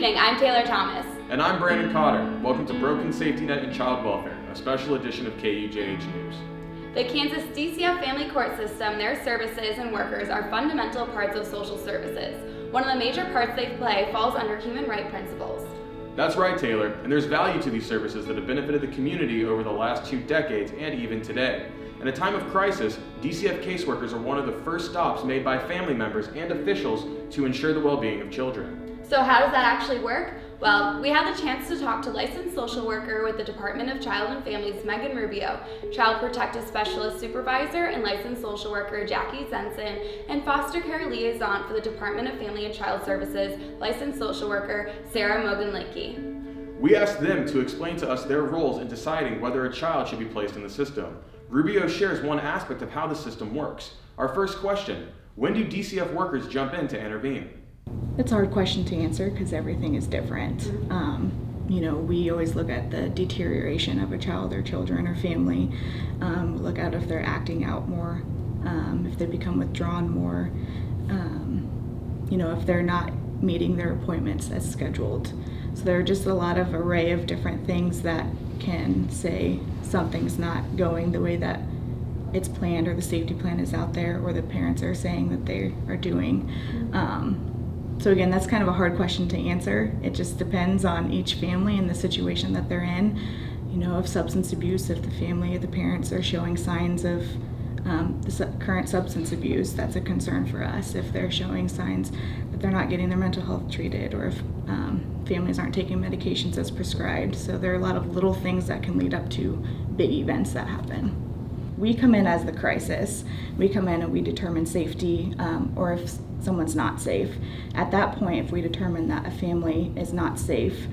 evening, I'm Taylor Thomas. And I'm Brandon Cotter. Welcome to Broken Safety Net and Child Welfare, a special edition of KUJH News. The Kansas DCF Family Court System, their services and workers are fundamental parts of social services. One of the major parts they play falls under human rights principles. That's right, Taylor, and there's value to these services that have benefited the community over the last 2 decades and even today. In a time of crisis, DCF caseworkers are one of the first stops made by family members and officials to ensure the well-being of children. So how does that actually work? Well, we had the chance to talk to licensed social worker with the Department of Child and Families, Megan Rubio, Child Protective Specialist Supervisor and licensed social worker Jackie Zenson, and foster care liaison for the Department of Family and Child Services, licensed social worker Sarah Mogan-Linkey. We asked them to explain to us their roles in deciding whether a child should be placed in the system. Rubio shares one aspect of how the system works. Our first question: when do DCF workers jump in to intervene? It's a hard question to answer because everything is different. We always look at the deterioration of a child or children or family, look at if they're acting out more, if they become withdrawn more, if they're not meeting their appointments as scheduled. So there are just a lot of array of different things that can say something's not going the way that it's planned, or the safety plan is out there, or the parents are saying that they are doing. So again, that's kind of a hard question to answer. It just depends on each family and the situation that they're in. Of substance abuse, if the family, the parents are showing signs of the current substance abuse, that's a concern for us. If they're showing signs that they're not getting their mental health treated, or if families aren't taking medications as prescribed. So there are a lot of little things that can lead up to big events that happen. We come in as the crisis. We come in and we determine safety, or if someone's not safe. At that point, if we determine that a family is not safe,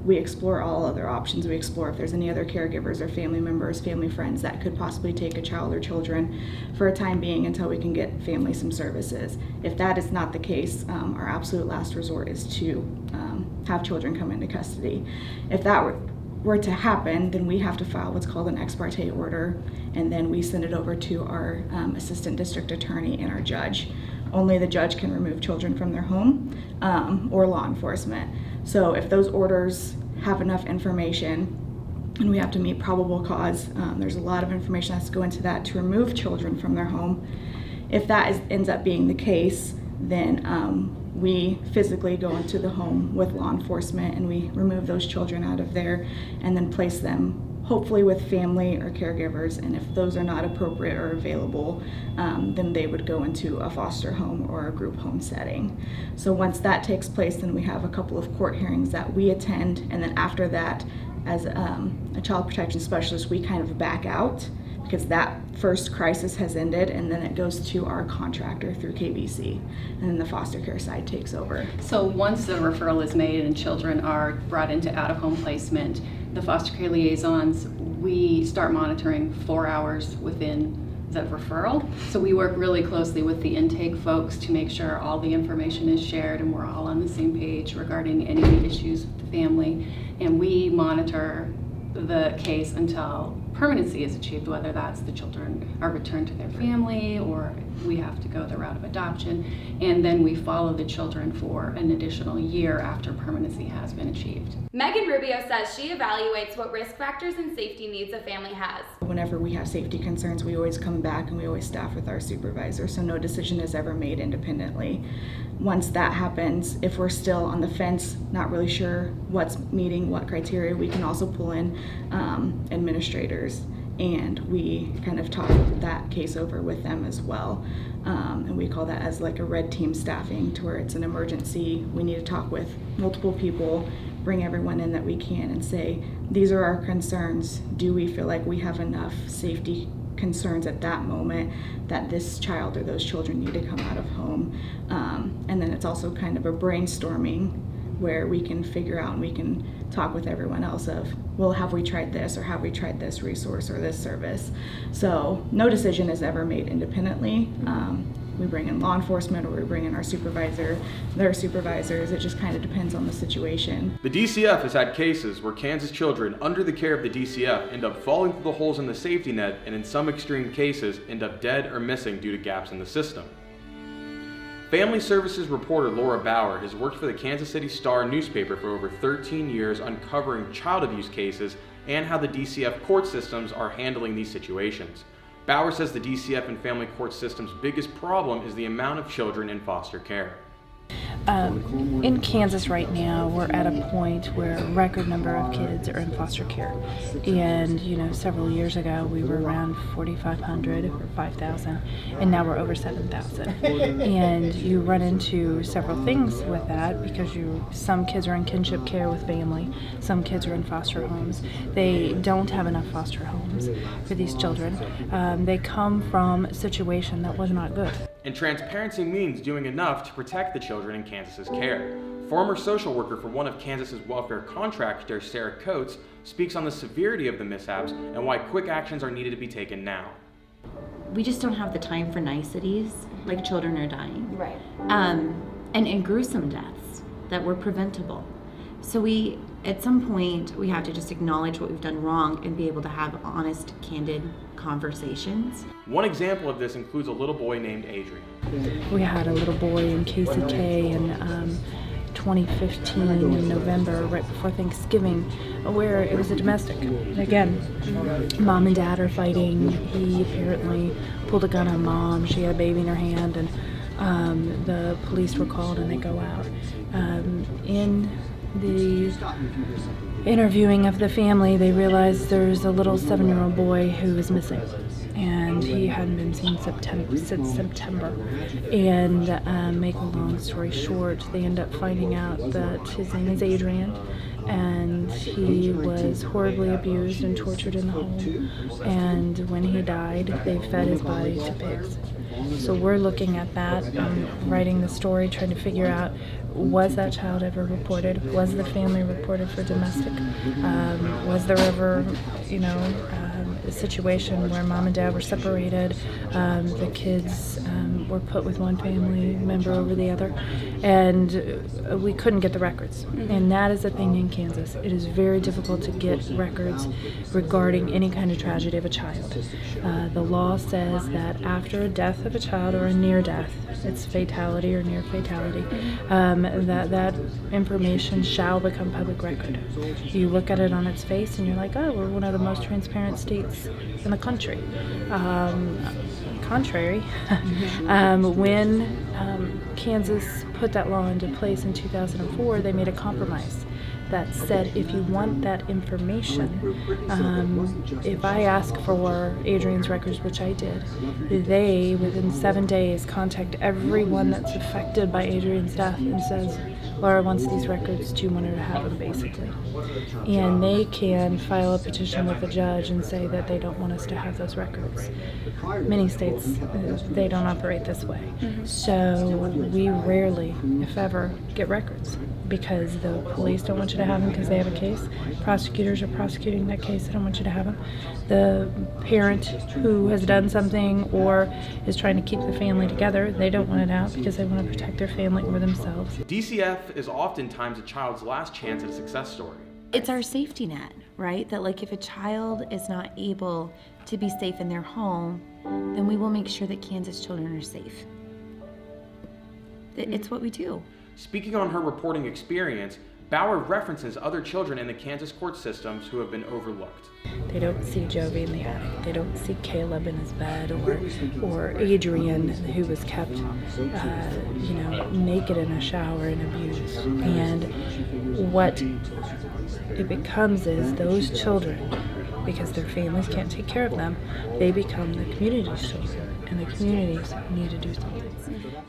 we explore all other options. We explore if there's any other caregivers or family members, family friends that could possibly take a child or children for a time being until we can get family some services. If that is not the case, our absolute last resort is to have children come into custody. If that were to happen, then we have to file what's called an ex parte order, and then we send it over to our assistant district attorney and our judge. Only the judge can remove children from their home, or law enforcement. So if those orders have enough information and we have to meet probable cause, there's a lot of information that has to go into that to remove children from their home. If that ends up being the case, then we physically go into the home with law enforcement and we remove those children out of there and then place them hopefully with family or caregivers, and if those are not appropriate or available, then they would go into a foster home or a group home setting. So once that takes place, then we have a couple of court hearings that we attend, and then after that, as a child protection specialist, we kind of back out because that first crisis has ended, and then it goes to our contractor through KBC, and then the foster care side takes over. So once the referral is made and children are brought into out-of-home placement, the foster care liaisons, we start monitoring 4 hours within the referral. So we work really closely with the intake folks to make sure all the information is shared and we're all on the same page regarding any issues with the family. And we monitor the case until permanency is achieved, whether that's the children are returned to their family or we have to go the route of adoption, and then we follow the children for an additional year after permanency has been achieved. Megan Rubio says she evaluates what risk factors and safety needs a family has. Whenever we have safety concerns, we always come back and we always staff with our supervisor, so no decision is ever made independently. Once that happens, if we're still on the fence, not really sure what's meeting what criteria, we can also pull in administrators, and we kind of talk that case over with them as well. And we call that as like a red team staffing, to where it's an emergency. We need to talk with multiple people, bring everyone in that we can, and say, these are our concerns. Do we feel like we have enough safety concerns at that moment that this child or those children need to come out of home? And then it's also kind of a brainstorming where we can figure out and we can talk with everyone else of, well, have we tried this, or have we tried this resource or this service? So no decision is ever made independently. We bring in law enforcement, or we bring in our supervisor, their supervisors. It just kind of depends on the situation. The DCF has had cases where Kansas children under the care of the DCF end up falling through the holes in the safety net, and in some extreme cases end up dead or missing due to gaps in the system. Family Services reporter Laura Bauer has worked for the Kansas City Star newspaper for over 13 years, uncovering child abuse cases and how the DCF court systems are handling these situations. Bauer says the DCF and family court system's biggest problem is the amount of children in foster care. In Kansas right now, we're at a point where a record number of kids are in foster care. And, several years ago, we were around 4,500 or 5,000, and now we're over 7,000. And you run into several things with that because some kids are in kinship care with family, some kids are in foster homes. They don't have enough foster homes for these children. They come from a situation that was not good. And transparency means doing enough to protect the children in Kansas's care. Former social worker for one of Kansas's welfare contractors, Sarah Coates, speaks on the severity of the mishaps and why quick actions are needed to be taken now. We just don't have the time for niceties, like children are dying. Right. And gruesome deaths that were preventable. So at some point, we have to just acknowledge what we've done wrong and be able to have honest, candid conversations. One example of this includes a little boy named Adrian. We had a little boy in KCK in 2015 in November, right before Thanksgiving, where it was a domestic. Again, mom and dad are fighting. He apparently pulled a gun on mom. She had a baby in her hand, and the police were called and they go out. In the interviewing of the family, they realized there's a little 7-year-old boy who is missing, and he hadn't been seen since September. And make a long story short, they end up finding out that his name is Adrian, and he was horribly abused and tortured in the home. And when he died, they fed his body to pigs. So we're looking at that, writing the story, trying to figure out, was that child ever reported? Was the family reported for domestic? Was there ever, a situation where mom and dad were separated? The kids were put with one family member over the other, and we couldn't get the records. And that is the thing in Kansas. It is very difficult to get records regarding any kind of tragedy of a child. The law says that after a death of a child or a near death, it's fatality or near fatality, that information shall become public record. You look at it on its face and you're like, oh, we're one of the most transparent states in the country. Contrary, when Kansas put that law into place in 2004, they made a compromise that said if you want that information, if I ask for Adrian's records, which I did, they, within 7 days, contact everyone that's affected by Adrian's death and says, Laura wants these records, do you want her to have them, basically. And they can file a petition with the judge and say that they don't want us to have those records. Many states, they don't operate this way. So we rarely, if ever, get records because the police don't want you to have them because they have a case. Prosecutors are prosecuting that case, they don't want you to have them. The parent who has done something or is trying to keep the family together, they don't want it out because they want to protect their family or themselves. DCF is oftentimes a child's last chance at a success story. It's our safety net, right? That if a child is not able to be safe in their home, then we will make sure that Kansas children are safe. It's what we do. Speaking on her reporting experience, Bauer references other children in the Kansas court systems who have been overlooked. They don't see Jovi in the attic. They don't see Caleb in his bed, or Adrian, who was kept, naked in a shower and abused. And what it becomes is those children, because their families can't take care of them, they become the community's children, and the communities need to do something.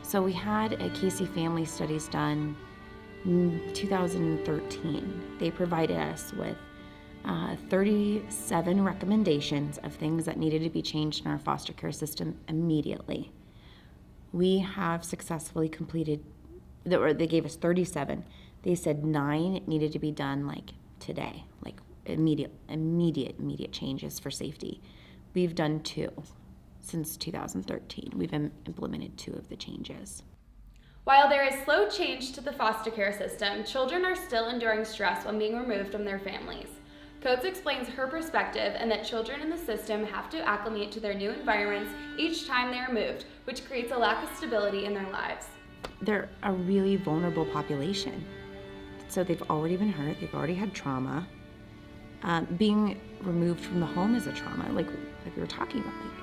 So we had a Casey Family Studies done in 2013. They provided us with 37 recommendations of things that needed to be changed in our foster care system immediately. We have successfully completed, or they gave us 37. They said 9 needed to be done today, immediate changes for safety. We've done 2 since 2013. We've implemented 2 of the changes. While there is slow change to the foster care system, children are still enduring stress when being removed from their families. Coates explains her perspective and that children in the system have to acclimate to their new environments each time they are moved, which creates a lack of stability in their lives. they're a really vulnerable population. So they've already been hurt, they've already had trauma. Being removed from the home is a trauma, like we were talking about. Like,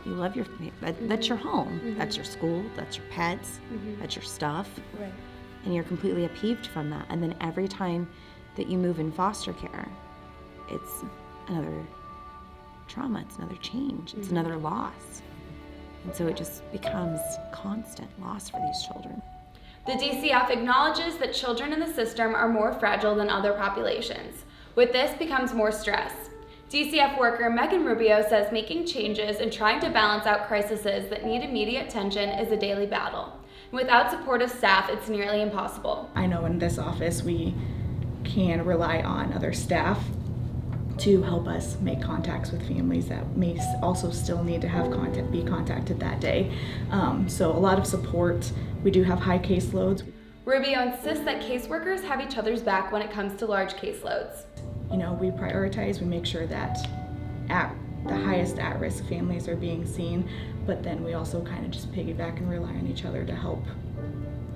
you love your family, that's your home, that's your school, that's your pets, that's your stuff. Right. And you're completely upheaved from that. And then every time that you move in foster care, it's another trauma, it's another change, it's another loss. And so it just becomes constant loss for these children. The DCF acknowledges that children in the system are more fragile than other populations. With this becomes more stress. DCF worker Megan Rubio says making changes and trying to balance out crises that need immediate attention is a daily battle. Without supportive staff, it's nearly impossible. I know in this office we can rely on other staff to help us make contacts with families that may also still need to be contacted that day. So a lot of support. We do have high caseloads. Rubio insists that caseworkers have each other's back when it comes to large caseloads. You know, we prioritize, we make sure that at the highest at-risk families are being seen, but then we also kind of just piggyback and rely on each other to help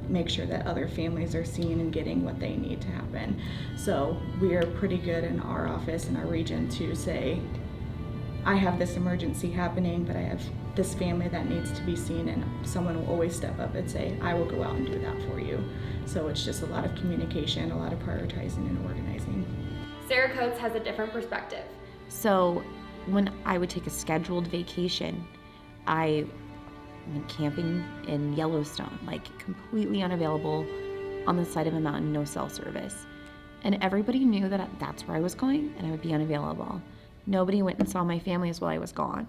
make sure that other families are seen and getting what they need to happen. So we are pretty good in our office, in our region, to say, I have this emergency happening, but I have this family that needs to be seen, and someone will always step up and say, I will go out and do that for you. So it's just a lot of communication, a lot of prioritizing and organizing. Sarah Coates has a different perspective. So when I would take a scheduled vacation, I went camping in Yellowstone, like completely unavailable on the side of a mountain, no cell service. And everybody knew that that's where I was going and I would be unavailable. Nobody went and saw my families while I was gone.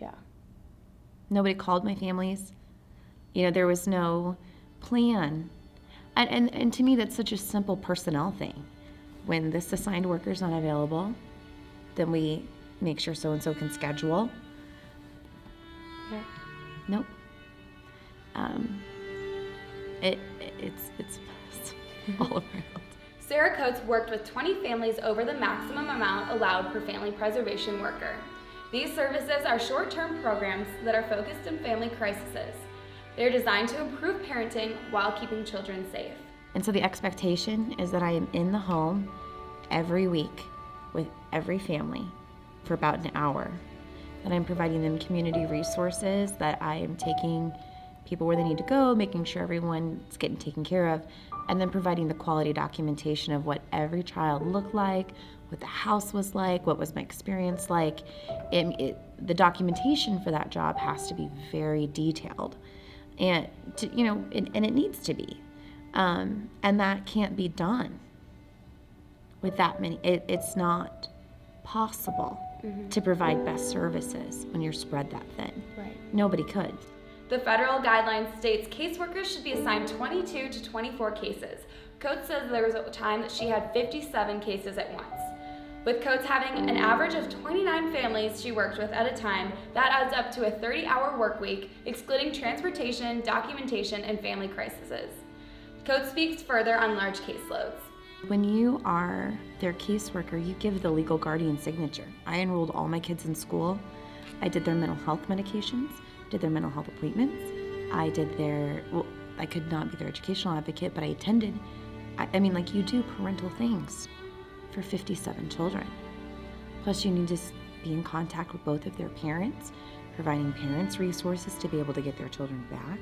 Yeah. Nobody called my families. You know, there was no plan. And to me, that's such a simple personnel thing. When this assigned worker's not available, then we make sure so-and-so can schedule. Yeah. Nope. It's all around. Sarah Coates worked with 20 families over the maximum amount allowed per family preservation worker. These services are short-term programs that are focused on family crises. They're designed to improve parenting while keeping children safe. And so the expectation is that I am in the home every week with every family for about an hour. That I'm providing them community resources, that I am taking people where they need to go, making sure everyone's getting taken care of, and then providing the quality documentation of what every child looked like, what the house was like, what was my experience like. The documentation for that job has to be very detailed. And and it needs to be, and that can't be done with that many. It's not possible to provide best services when you're spread that thin. Right. Nobody could. The federal guideline states caseworkers should be assigned 22 to 24 cases. Coates says there was a time that she had 57 cases at once. With Coates having an average of 29 families she worked with at a time, that adds up to a 30-hour work week, excluding transportation, documentation, and family crises. Coates speaks further on large caseloads. When you are their caseworker, you give the legal guardian signature. I enrolled all my kids in school. I did their mental health medications, did their mental health appointments. I could not be their educational advocate, but I attended. Like you do parental things for 57 children. Plus you need to be in contact with both of their parents, providing parents resources to be able to get their children back.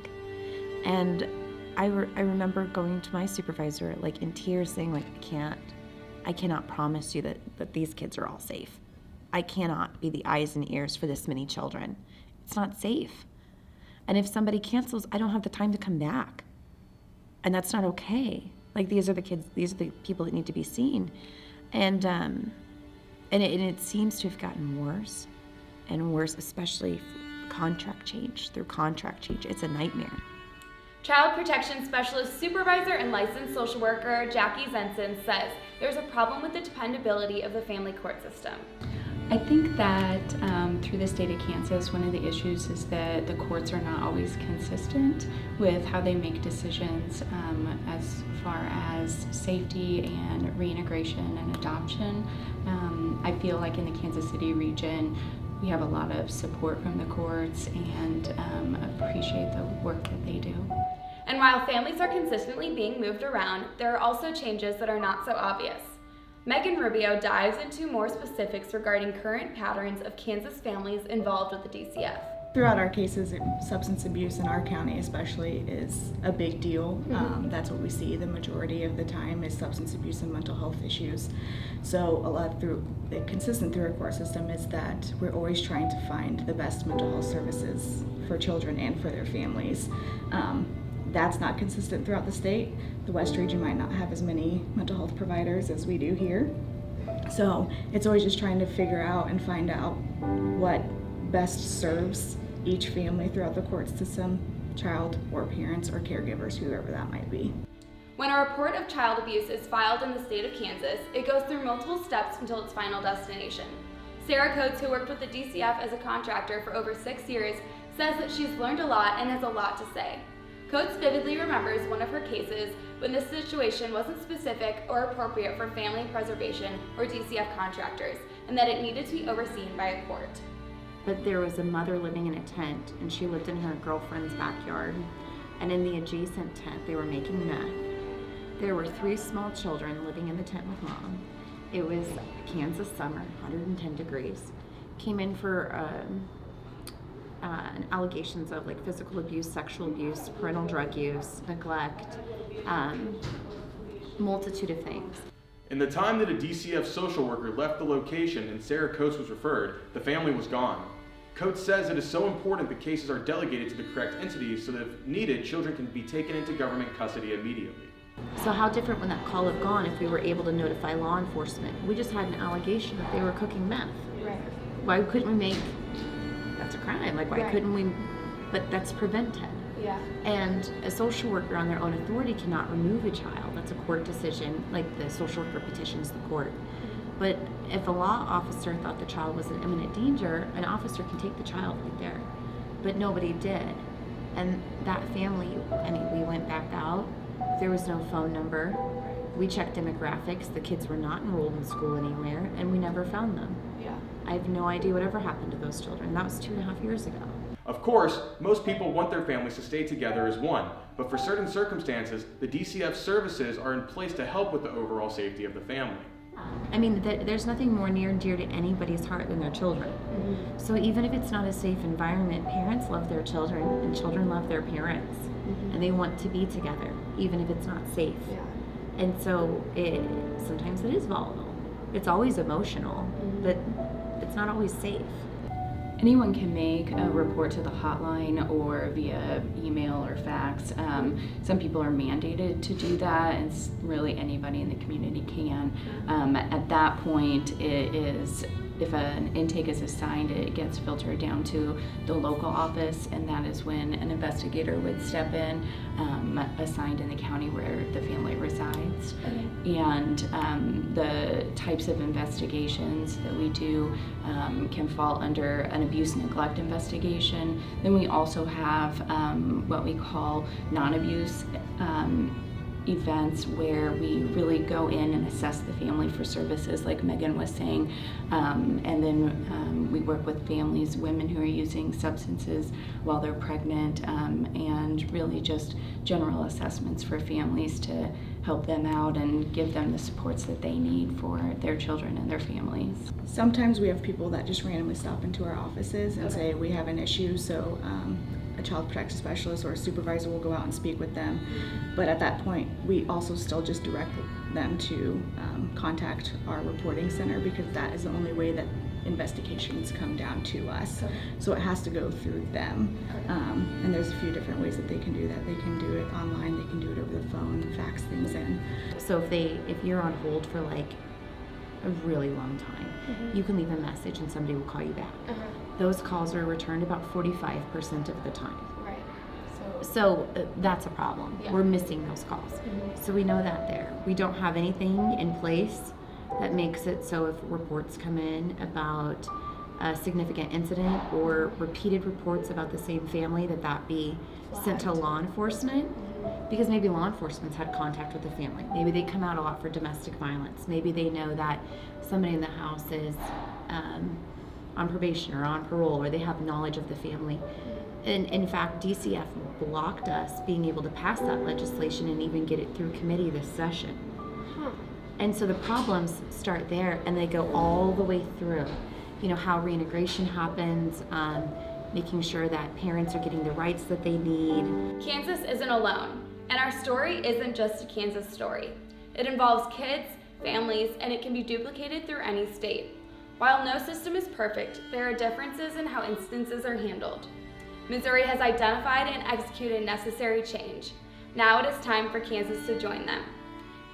And I remember going to my supervisor like in tears saying like, I cannot promise you that these kids are all safe. I cannot be the eyes and ears for this many children. It's not safe. And if somebody cancels, I don't have the time to come back. And that's not okay. Like these are the kids, these are the people that need to be seen. And it seems to have gotten worse and worse, especially through contract change. It's a nightmare. Child Protection Specialist Supervisor and Licensed Social Worker Jackie Zenson says there's a problem with the dependability of the family court system. I think that through the state of Kansas, one of the issues is that the courts are not always consistent with how they make decisions as far as safety and reintegration and adoption. I feel like in the Kansas City region, we have a lot of support from the courts and appreciate the work that they do. And while families are consistently being moved around, there are also changes that are not so obvious. Megan Rubio dives into more specifics regarding current patterns of Kansas families involved with the DCF. Throughout our cases, substance abuse in our county especially is a big deal. That's what we see the majority of the time is substance abuse and mental health issues. So a lot consistent through our court system is that we're always trying to find the best mental health services for children and for their families. That's not consistent throughout the state. The West region might not have as many mental health providers as we do here. So it's always just trying to figure out and find out what best serves each family throughout the court system, child or parents or caregivers, whoever that might be. When a report of child abuse is filed in the state of Kansas, it goes through multiple steps until its final destination. Sarah Coates, who worked with the DCF as a contractor for over 6 years, says that she's learned a lot and has a lot to say. Coates vividly remembers one of her cases when the situation wasn't specific or appropriate for family preservation or DCF contractors, and that it needed to be overseen by a court. But there was a mother living in a tent, and she lived in her girlfriend's backyard. And in the adjacent tent, they were making meth. There were 3 small children living in the tent with mom. It was Kansas summer, 110 degrees. Came in for allegations of like physical abuse, sexual abuse, parental drug use, neglect, multitude of things. In the time that a DCF social worker left the location and Sarah Coates was referred, the family was gone. Coates says it is so important that cases are delegated to the correct entities so that if needed, children can be taken into government custody immediately. So how different would that call have gone if we were able to notify law enforcement? We just had an allegation that they were cooking meth. Right. Why couldn't we make, that's a crime, like why couldn't we, but that's prevented. Yeah. And a social worker on their own authority cannot remove a child. That's a court decision, like the social worker petitions the court. But if a law officer thought the child was in imminent danger, an officer can take the child right there. But nobody did. And that family, I mean, we went back out. There was no phone number. We checked demographics. The kids were not enrolled in school anywhere, and we never found them. Yeah. I have no idea whatever happened to those children. That was 2.5 years ago. Of course, most people want their families to stay together as one, but for certain circumstances, the DCF services are in place to help with the overall safety of the family. I mean, there's nothing more near and dear to anybody's heart than their children. So even if it's not a safe environment, parents love their children and children love their parents. And they want to be together, even if it's not safe. Yeah. And so sometimes it is volatile. It's always emotional, but it's not always safe. Anyone can make a report to the hotline or via email or fax. Some people are mandated to do that, and really anybody in the community can. At that point, it is, if an intake is assigned, it gets filtered down to the local office, and that is when an investigator would step in, assigned in the county where the family resides. And the types of investigations that we do can fall under an abuse neglect investigation. Then we also have what we call non-abuse events where we really go in and assess the family for services, like Megan was saying, and then we work with families, women who are using substances while they're pregnant, and really just general assessments for families to help them out and give them the supports that they need for their children and their families. Sometimes we have people that just randomly stop into our offices and say we have an issue, so a child protection specialist or a supervisor will go out and speak with them. But at that point, we also still just direct them to contact our reporting center, because that is the only way that investigations come down to us. So it has to go through them. And there's a few different ways that they can do that. They can do it online, they can do it over the phone, fax things in. So if you're on hold for like a really long time, you can leave a message and somebody will call you back. Those calls are returned about 45% of the time. Right. So that's a problem. Yeah. We're missing those calls. So we know that there. We don't have anything in place that makes it so if reports come in about a significant incident or repeated reports about the same family, that be sent to law enforcement, because maybe law enforcement's had contact with the family. Maybe they come out a lot for domestic violence. Maybe they know that somebody in the house is on probation or on parole, or they have knowledge of the family. And in fact, DCF blocked us being able to pass that legislation and even get it through committee this session. And so the problems start there, and they go all the way through. You know, how reintegration happens, making sure that parents are getting the rights that they need. Kansas isn't alone, and our story isn't just a Kansas story. It involves kids, families, and it can be duplicated through any state. While no system is perfect, there are differences in how instances are handled. Missouri has identified and executed necessary change. Now it is time for Kansas to join them.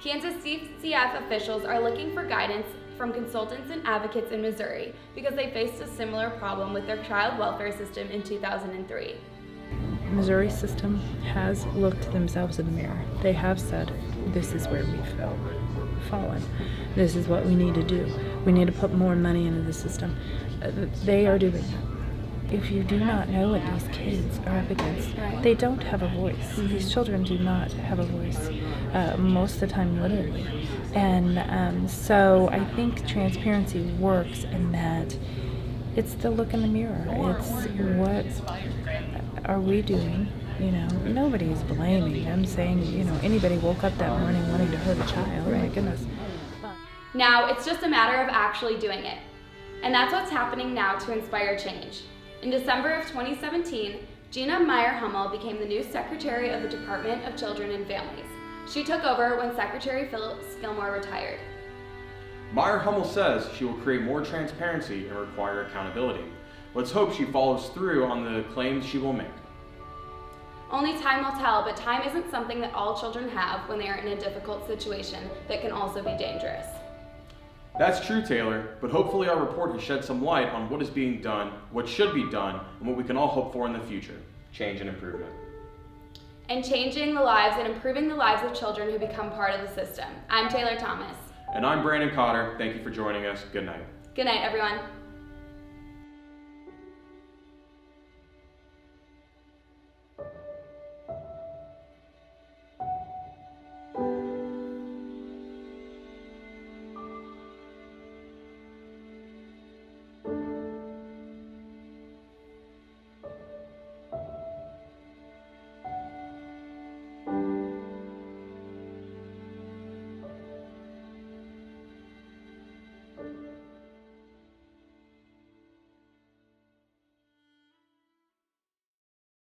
Kansas DCF officials are looking for guidance from consultants and advocates in Missouri because they faced a similar problem with their child welfare system in 2003. The Missouri system has looked themselves in the mirror. They have said, this is where we've fallen. This is what we need to do. We need to put more money into the system. They are doing that. If you do not know what these kids are up against, they don't have a voice. These children do not have a voice, most of the time, literally. And so I think transparency works in that it's the look in the mirror. It's what are we doing? You know, nobody's blaming them, saying, you know, anybody woke up that morning wanting to hurt a child. Oh my goodness. Now it's just a matter of actually doing it. And that's what's happening now to inspire change. In December of 2017, Gina Meyer-Hummel became the new Secretary of the Department of Children and Families. She took over when Secretary Phyllis Gilmore retired. Meyer-Hummel says she will create more transparency and require accountability. Let's hope she follows through on the claims she will make. Only time will tell, but time isn't something that all children have when they are in a difficult situation that can also be dangerous. That's true, Taylor, but hopefully our report has shed some light on what is being done, what should be done, and what we can all hope for in the future. Change and improvement. And changing the lives and improving the lives of children who become part of the system. I'm Taylor Thomas. And I'm Brandon Cotter. Thank you for joining us. Good night. Good night, everyone.